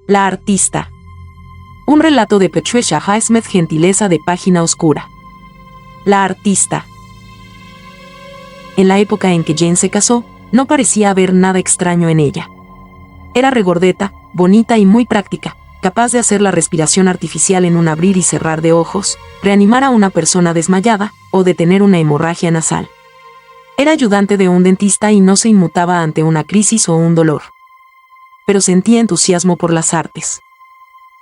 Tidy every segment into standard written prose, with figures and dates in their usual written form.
La artista. Un relato de Patricia Highsmith, gentileza de Página Oscura. La artista. En la época en que Jane se casó, no parecía haber nada extraño en ella. Era regordeta, bonita y muy práctica, capaz de hacer la respiración artificial en un abrir y cerrar de ojos, reanimar a una persona desmayada o detener una hemorragia nasal. Era ayudante de un dentista y no se inmutaba ante una crisis o un dolor. Pero sentía entusiasmo por las artes.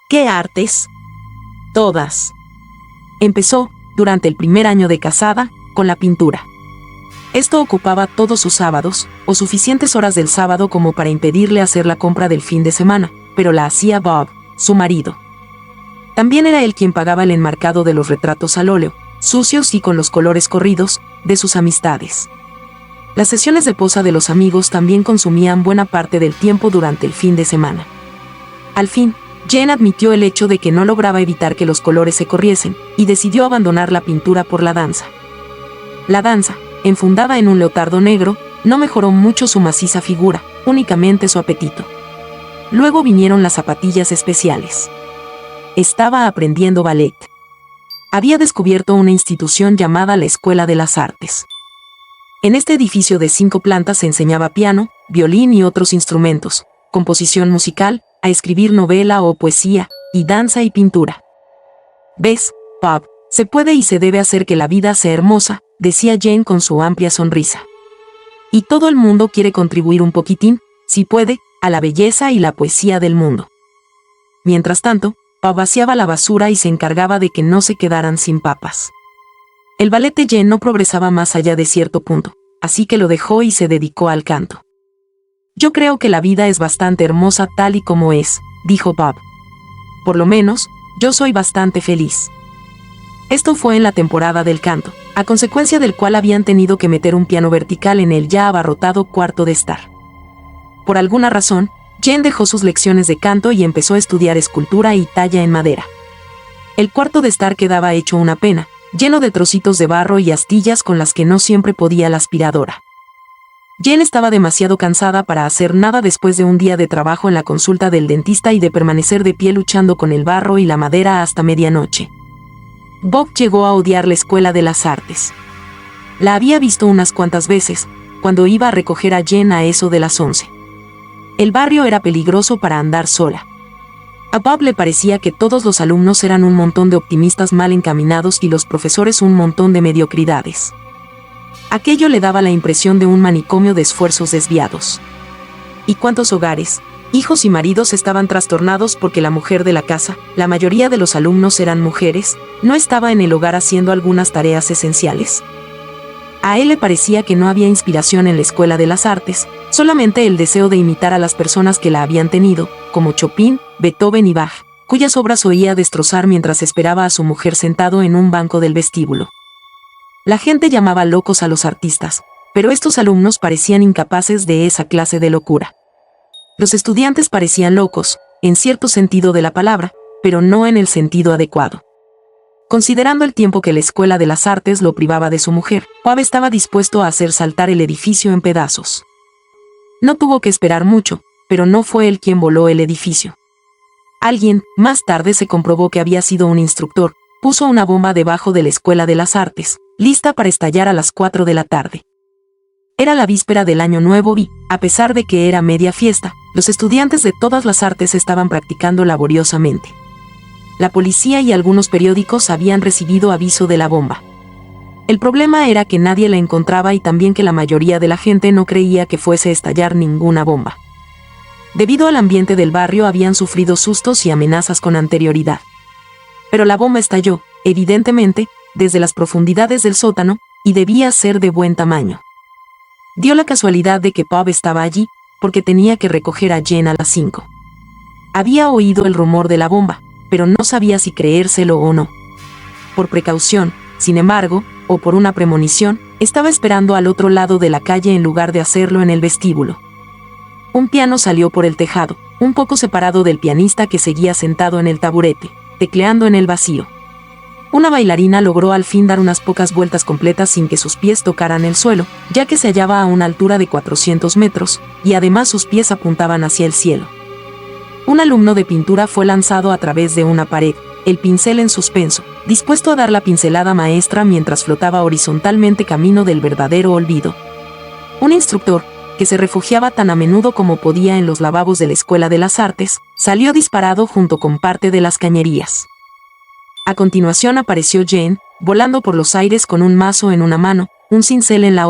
¿Qué artes? Todas. Empezó, durante el primer año de casada, con la pintura. Esto ocupaba todos sus sábados, o suficientes horas del sábado como para impedirle hacer la compra del fin de semana, pero la hacía Bob, su marido. También era él quien pagaba el enmarcado de los retratos al óleo, sucios y con los colores corridos, de sus amistades. Las sesiones de posa de los amigos también consumían buena parte del tiempo durante el fin de semana. Al fin, Jane admitió el hecho de que no lograba evitar que los colores se corriesen, y decidió abandonar la pintura por la danza. La danza, enfundada en un leotardo negro, no mejoró mucho su maciza figura, únicamente su apetito. Luego vinieron las zapatillas especiales. Estaba aprendiendo ballet. Había descubierto una institución llamada la Escuela de las Artes. En este edificio de 5 plantas se enseñaba piano, violín y otros instrumentos, composición musical, a escribir novela o poesía, y danza y pintura. ¿Ves, Bob? Se puede y se debe hacer que la vida sea hermosa, decía Jane con su amplia sonrisa. Y todo el mundo quiere contribuir un poquitín, si puede, a la belleza y la poesía del mundo. Mientras tanto, Bob vaciaba la basura y se encargaba de que no se quedaran sin papas. El ballet de Jane no progresaba más allá de cierto punto, así que lo dejó y se dedicó al canto. Yo creo que la vida es bastante hermosa tal y como es, dijo Bob. Por lo menos, yo soy bastante feliz. Esto fue en la temporada del canto, a consecuencia del cual habían tenido que meter un piano vertical en el ya abarrotado cuarto de estar. Por alguna razón, Jane dejó sus lecciones de canto y empezó a estudiar escultura y talla en madera. El cuarto de estar quedaba hecho una pena, lleno de trocitos de barro y astillas con las que no siempre podía la aspiradora. Jane estaba demasiado cansada para hacer nada después de un día de trabajo en la consulta del dentista y de permanecer de pie luchando con el barro y la madera hasta medianoche. Bob llegó a odiar la Escuela de las Artes. La había visto unas cuantas veces, cuando iba a recoger a Jane a eso de las 11. El barrio era peligroso para andar sola. A Bob le parecía que todos los alumnos eran un montón de optimistas mal encaminados y los profesores un montón de mediocridades. Aquello le daba la impresión de un manicomio de esfuerzos desviados. ¿Y cuántos hogares, hijos y maridos estaban trastornados porque la mujer de la casa, la mayoría de los alumnos eran mujeres, no estaba en el hogar haciendo algunas tareas esenciales? A él le parecía que no había inspiración en la Escuela de las Artes, solamente el deseo de imitar a las personas que la habían tenido, como Chopin, Beethoven y Bach, cuyas obras oía destrozar mientras esperaba a su mujer sentado en un banco del vestíbulo. La gente llamaba locos a los artistas, pero estos alumnos parecían incapaces de esa clase de locura. Los estudiantes parecían locos, en cierto sentido de la palabra, pero no en el sentido adecuado. Considerando el tiempo que la Escuela de las Artes lo privaba de su mujer, Bob estaba dispuesto a hacer saltar el edificio en pedazos. No tuvo que esperar mucho, pero no fue él quien voló el edificio. Alguien, más tarde se comprobó que había sido un instructor, puso una bomba debajo de la Escuela de las Artes, lista para estallar a las 4 de la tarde. Era la víspera del Año Nuevo y, a pesar de que era media fiesta, los estudiantes de todas las artes estaban practicando laboriosamente. La policía y algunos periódicos habían recibido aviso de la bomba. El problema era que nadie la encontraba y también que la mayoría de la gente no creía que fuese a estallar ninguna bomba. Debido al ambiente del barrio habían sufrido sustos y amenazas con anterioridad. Pero la bomba estalló, evidentemente, desde las profundidades del sótano, y debía ser de buen tamaño. Dio la casualidad de que Bob estaba allí, porque tenía que recoger a Jane a las 5. Había oído el rumor de la bomba, pero no sabía si creérselo o no. Por precaución, sin embargo, o por una premonición, estaba esperando al otro lado de la calle en lugar de hacerlo en el vestíbulo. Un piano salió por el tejado, un poco separado del pianista que seguía sentado en el taburete, tecleando en el vacío. Una bailarina logró al fin dar unas pocas vueltas completas sin que sus pies tocaran el suelo, ya que se hallaba a una altura de 400 metros, y además sus pies apuntaban hacia el cielo. Un alumno de pintura fue lanzado a través de una pared, el pincel en suspenso, dispuesto a dar la pincelada maestra mientras flotaba horizontalmente camino del verdadero olvido. Un instructor, que se refugiaba tan a menudo como podía en los lavabos de la Escuela de las Artes, salió disparado junto con parte de las cañerías. A continuación apareció Jane, volando por los aires con un mazo en una mano, un cincel en la otra.